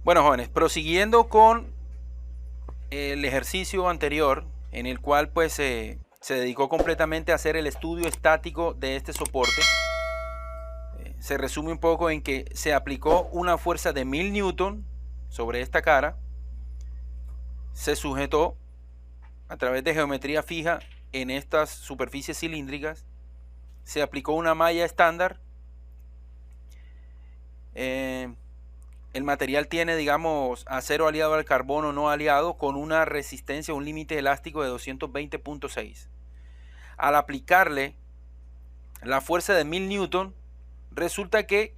Bueno, jóvenes, prosiguiendo con el ejercicio anterior, en el cual pues se dedicó completamente a hacer el estudio estático de este soporte, se resume un poco en que se aplicó una fuerza de 1000 newton sobre esta cara, se sujetó a través de geometría fija en estas superficies cilíndricas, se aplicó una malla estándar, el material tiene, digamos, acero aliado al carbono no aliado con una resistencia, un límite elástico de 220.6. Al aplicarle la fuerza de 1000 newton, resulta que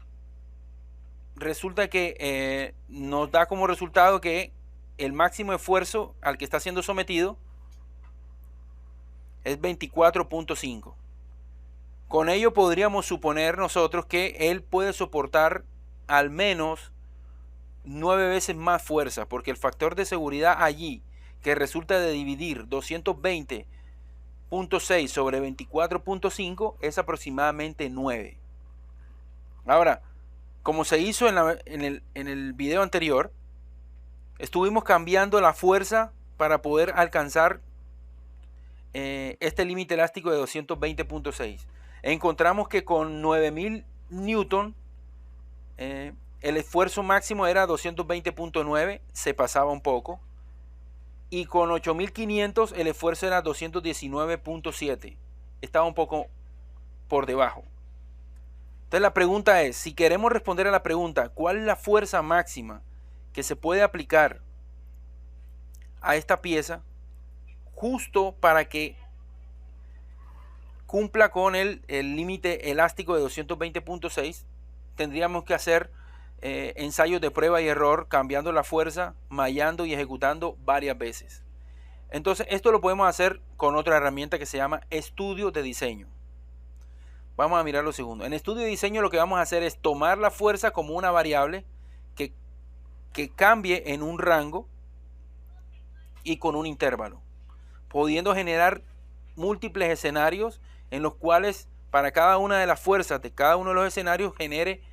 nos da como resultado que el máximo esfuerzo al que está siendo sometido es 24.5. Con ello podríamos suponer nosotros que él puede soportar al menos 9 veces más fuerza, porque el factor de seguridad allí, que resulta de dividir 220.6 sobre 24.5, es aproximadamente 9. Ahora, como se hizo en el video anterior, estuvimos cambiando la fuerza para poder alcanzar este límite elástico de 220.6. Encontramos que con 9000 newton el esfuerzo máximo era 220.9, se pasaba un poco, y con 8500 el esfuerzo era 219.7, estaba un poco por debajo. Entonces la pregunta es, si queremos responder a la pregunta, ¿cuál es la fuerza máxima que se puede aplicar a esta pieza justo para que cumpla con el límite elástico de 220.6? Tendríamos que hacer ensayos de prueba y error, cambiando la fuerza, mallando y ejecutando varias veces. Entonces esto lo podemos hacer con otra herramienta que se llama estudio de diseño. Vamos a mirar lo segundo. En estudio de diseño lo que vamos a hacer es tomar la fuerza como una variable que cambie en un rango y con un intervalo, pudiendo generar múltiples escenarios en los cuales para cada una de las fuerzas de cada uno de los escenarios genere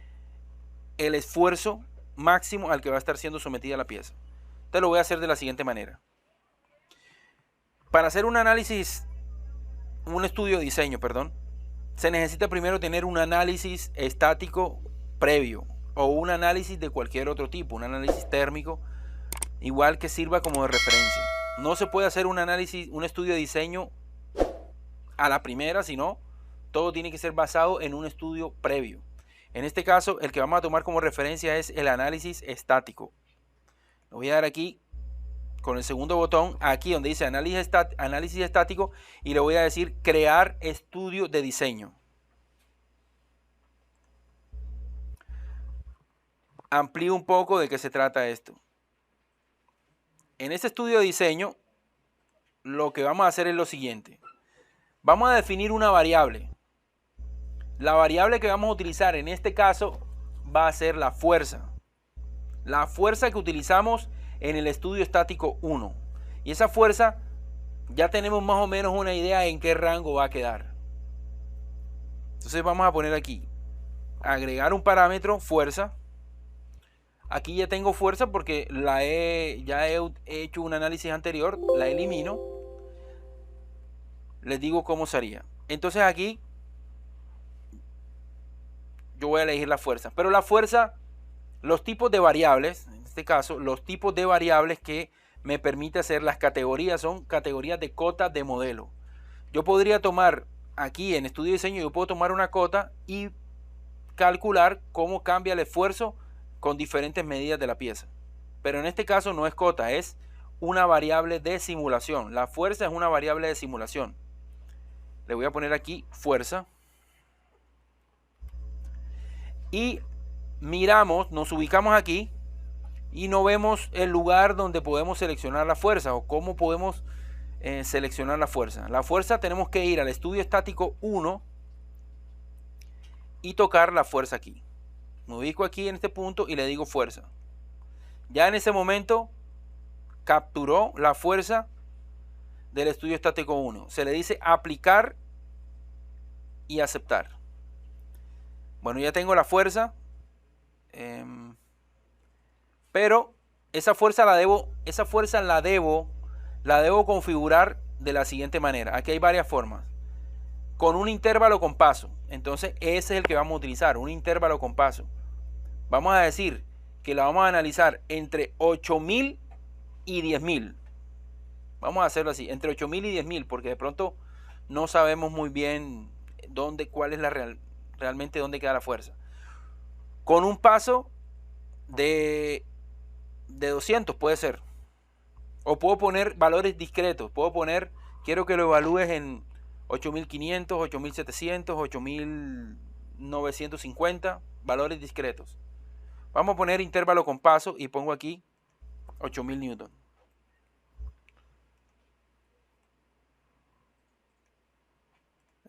el esfuerzo máximo al que va a estar siendo sometida la pieza. Entonces lo voy a hacer de la siguiente manera. Para hacer un estudio de diseño, se necesita primero tener un análisis estático previo o un análisis de cualquier otro tipo, un análisis térmico, igual que sirva como de referencia. No se puede hacer un estudio de diseño a la primera, sino todo tiene que ser basado en un estudio previo. En este caso, el que vamos a tomar como referencia es el análisis estático. Lo voy a dar aquí con el segundo botón, aquí donde dice análisis estático, y le voy a decir crear estudio de diseño. Amplío un poco de qué se trata esto. En este estudio de diseño, lo que vamos a hacer es lo siguiente. Vamos a definir una variable. La variable que vamos a utilizar en este caso va a ser la fuerza. La fuerza que utilizamos en el estudio estático 1. Y esa fuerza ya tenemos más o menos una idea en qué rango va a quedar. Entonces vamos a poner aquí, agregar un parámetro, fuerza. Aquí ya tengo fuerza porque ya he hecho un análisis anterior, la elimino. Les digo cómo sería. Entonces aquí yo voy a elegir la fuerza. Pero la fuerza, los tipos de variables, en este caso, los tipos de variables que me permite hacer las categorías son categorías de cota de modelo. Yo podría tomar aquí en estudio de diseño, yo puedo tomar una cota y calcular cómo cambia el esfuerzo con diferentes medidas de la pieza. Pero en este caso no es cota, es una variable de simulación. La fuerza es una variable de simulación. Le voy a poner aquí fuerza. Y miramos, nos ubicamos aquí y no vemos el lugar donde podemos seleccionar la fuerza o cómo podemos seleccionar la fuerza. La fuerza tenemos que ir al estudio estático 1 y tocar la fuerza aquí. Me ubico aquí en este punto y le digo fuerza. Ya en ese momento capturó la fuerza del estudio estático 1. Se le dice aplicar y aceptar. Bueno, ya tengo la fuerza. Pero esa fuerza la debo configurar de la siguiente manera. Aquí hay varias formas. Con un intervalo con paso. Entonces ese es el que vamos a utilizar, un intervalo con paso. Vamos a decir que la vamos a analizar entre 8000 y 10000. Vamos a hacerlo así, entre 8000 y 10000, porque de pronto no sabemos muy bien cuál es realmente dónde queda la fuerza. Con un paso de 200 puede ser. O puedo poner valores discretos. Puedo poner, quiero que lo evalúes en 8500, 8700, 8950, valores discretos. Vamos a poner intervalo con paso y pongo aquí 8000 newton.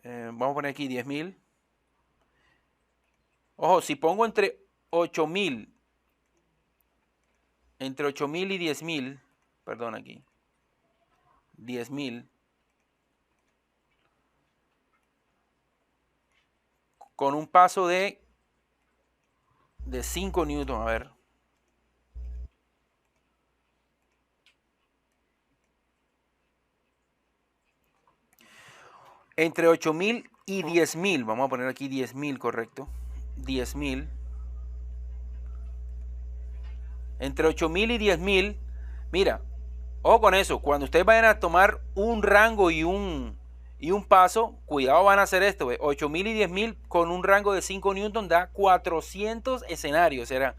Vamos a poner aquí 10000. Ojo, si pongo entre 8000 y 10000, perdón aquí, 10000, con un paso de 5 newton, a ver. Entre 8000 y 10000, vamos a poner aquí 10000, correcto. 10000. Entre 8000 y 10000, mira, ojo con eso, cuando ustedes vayan a tomar un rango y un paso, cuidado, van a hacer esto, 8000 y 10000 con un rango de 5 newton da 400 escenarios, sería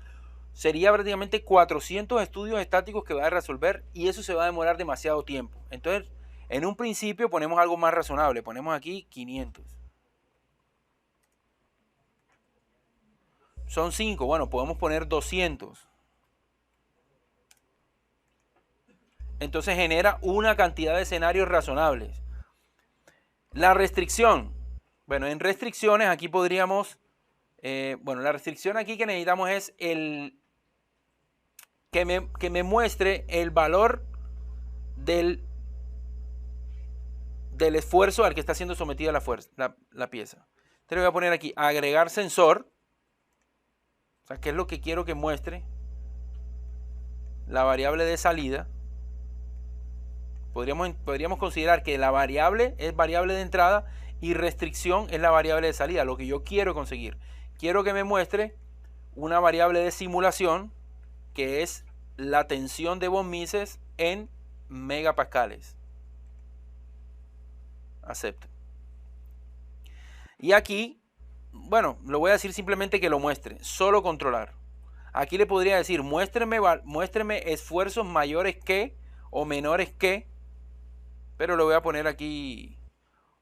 prácticamente 400 estudios estáticos que va a resolver, y eso se va a demorar demasiado tiempo. Entonces, en un principio ponemos algo más razonable, ponemos aquí 500. Son 5, bueno, podemos poner 200. Entonces genera una cantidad de escenarios razonables. La restricción. Bueno, en restricciones aquí podríamos... la restricción aquí que necesitamos es que me muestre el valor del esfuerzo al que está siendo sometida la pieza. Entonces voy a poner aquí agregar sensor. O sea, ¿qué es lo que quiero que muestre? La variable de salida. Podríamos considerar que la variable es variable de entrada y restricción es la variable de salida, lo que yo quiero conseguir. Quiero que me muestre una variable de simulación que es la tensión de von Mises en megapascales. Acepto. Y aquí, bueno, lo voy a decir simplemente que lo muestre, solo controlar. Aquí le podría decir, muéstreme esfuerzos mayores que o menores que, pero lo voy a poner aquí,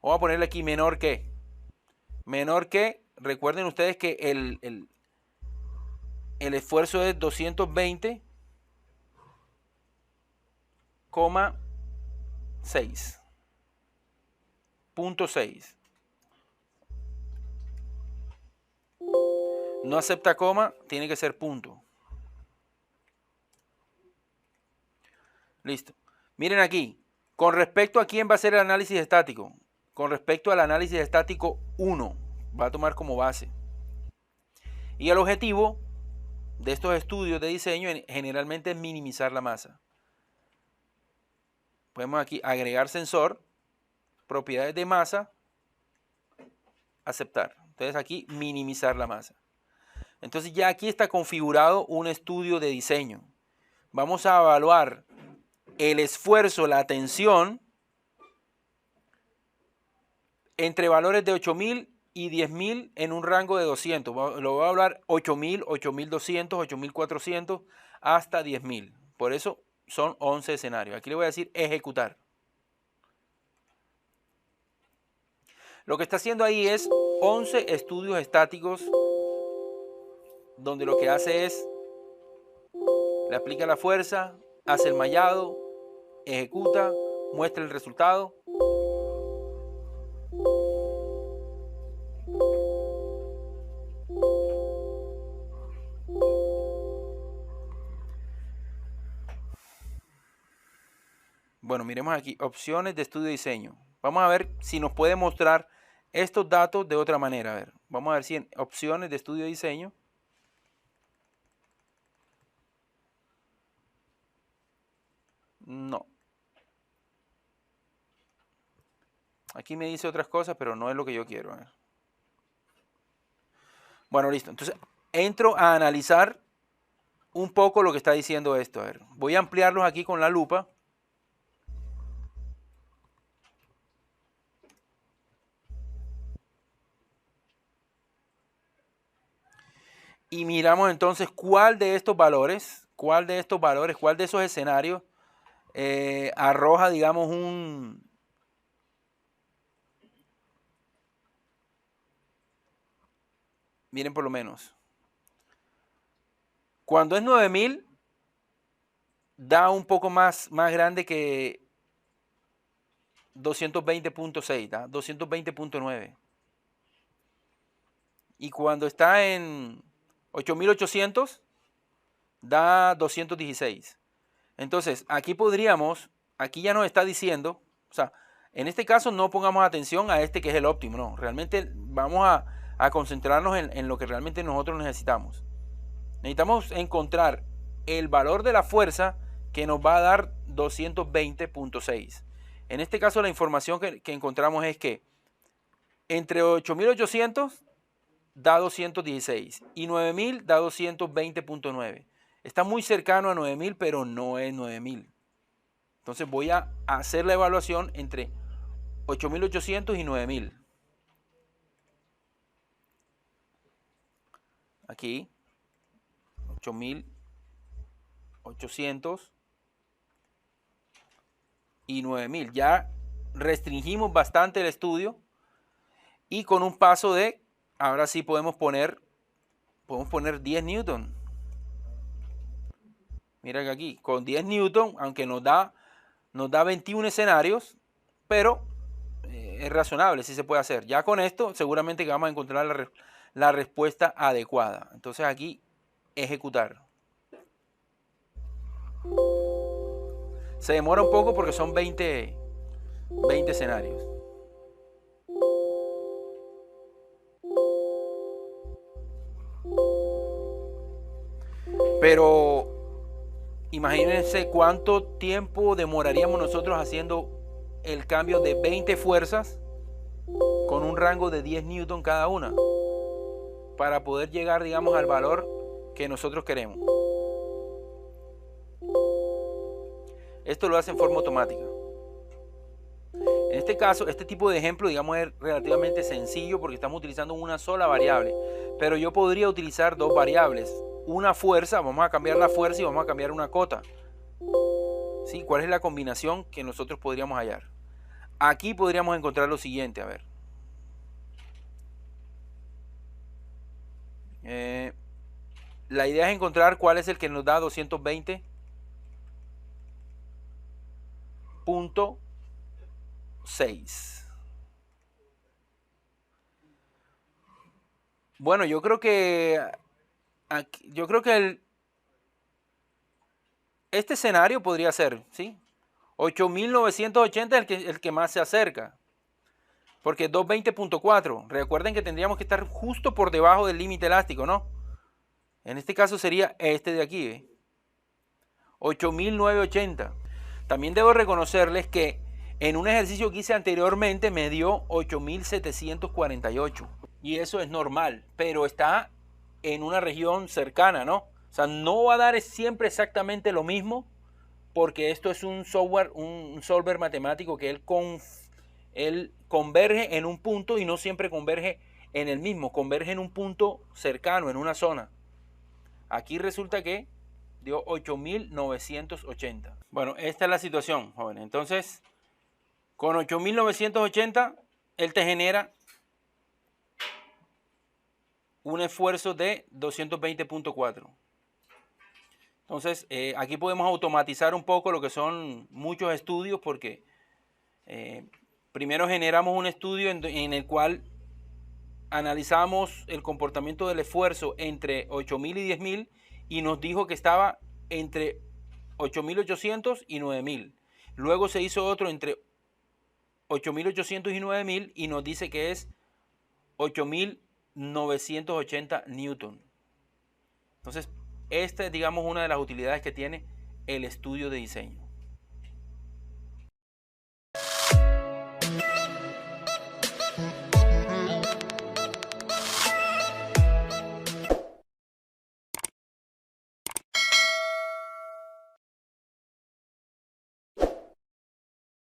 vamos a ponerle aquí menor que. Menor que, recuerden ustedes que el esfuerzo es 220,6. No acepta coma, tiene que ser punto. Listo. Miren aquí, con respecto a quién va a ser el análisis estático. Con respecto al análisis estático 1, va a tomar como base. Y el objetivo de estos estudios de diseño generalmente es minimizar la masa. Podemos aquí agregar sensor, propiedades de masa, aceptar. Entonces aquí minimizar la masa. Entonces ya aquí está configurado un estudio de diseño. Vamos a evaluar el esfuerzo, la tensión entre valores de 8000 y 10000 en un rango de 200. Lo voy a hablar 8000, 8200, 8400 hasta 10000. Por eso son 11 escenarios. Aquí le voy a decir ejecutar. Lo que está haciendo ahí es 11 estudios estáticos donde lo que hace es le aplica la fuerza, hace el mallado, ejecuta, muestra el resultado. Bueno, miremos aquí, opciones de estudio y diseño. Vamos a ver si nos puede mostrar estos datos de otra manera. A ver, vamos a ver si en opciones de estudio y diseño No. Aquí me dice otras cosas, pero no es lo que yo quiero. Bueno, listo. Entonces, entro a analizar un poco lo que está diciendo esto. A ver, voy a ampliarlos aquí con la lupa. Y miramos entonces cuál de estos valores, cuál de esos escenarios arroja, digamos, miren por lo menos. Cuando es 9000, da un poco más grande que 220.6, da 220.9. Y cuando está en 8800, da 216. Entonces, aquí ya nos está diciendo, o sea, en este caso no pongamos atención a este que es el óptimo, no, realmente vamos a concentrarnos en lo que realmente nosotros necesitamos. Necesitamos encontrar el valor de la fuerza que nos va a dar 220.6. En este caso la información que encontramos es que entre 8800 da 216 y 9000 da 220.9. Está muy cercano a 9000, pero no es 9000. Entonces voy a hacer la evaluación entre 8800 y 9000. Aquí 8800 y 9000. Ya restringimos bastante el estudio y con un paso de, ahora sí podemos poner 10 newton. Mira que aquí con 10 newton, aunque nos da 21 escenarios, pero es razonable, sí se puede hacer. Ya con esto seguramente que vamos a encontrar la respuesta adecuada. Entonces aquí ejecutar. Se demora un poco porque son 20 escenarios. Pero imagínense cuánto tiempo demoraríamos nosotros haciendo el cambio de 20 fuerzas con un rango de 10 newton cada una para poder llegar, digamos, al valor que nosotros queremos. Esto lo hace en forma automática. En este caso, este tipo de ejemplo, digamos, es relativamente sencillo porque estamos utilizando una sola variable. Pero yo podría utilizar dos variables. Una fuerza, vamos a cambiar la fuerza y vamos a cambiar una cota. ¿Sí? ¿Cuál es la combinación que nosotros podríamos hallar? Aquí podríamos encontrar lo siguiente, a ver. La idea es encontrar cuál es el que nos da 220.6. Bueno, yo creo que este escenario podría ser, ¿sí? 8980 es el que más se acerca. Porque 220.4. Recuerden que tendríamos que estar justo por debajo del límite elástico, ¿no? En este caso sería este de aquí, ¿eh? 8980. También debo reconocerles que en un ejercicio que hice anteriormente me dio 8748. Y eso es normal, pero está en una región cercana, ¿no? O sea, no va a dar siempre exactamente lo mismo, porque esto es un software, un solver matemático que él converge en un punto y no siempre converge en el mismo, converge en un punto cercano, en una zona. Aquí resulta que dio 8980. Bueno, esta es la situación, jóvenes. Entonces, con 8980, él te genera un esfuerzo de 220.4. Entonces, aquí podemos automatizar un poco lo que son muchos estudios porque primero generamos un estudio en el cual analizamos el comportamiento del esfuerzo entre 8000 y 10000 y nos dijo que estaba entre 8800 y 9000. Luego se hizo otro entre 8800 y 9000 y nos dice que es 8980 newton. Entonces, esta es, digamos, una de las utilidades que tiene el estudio de diseño.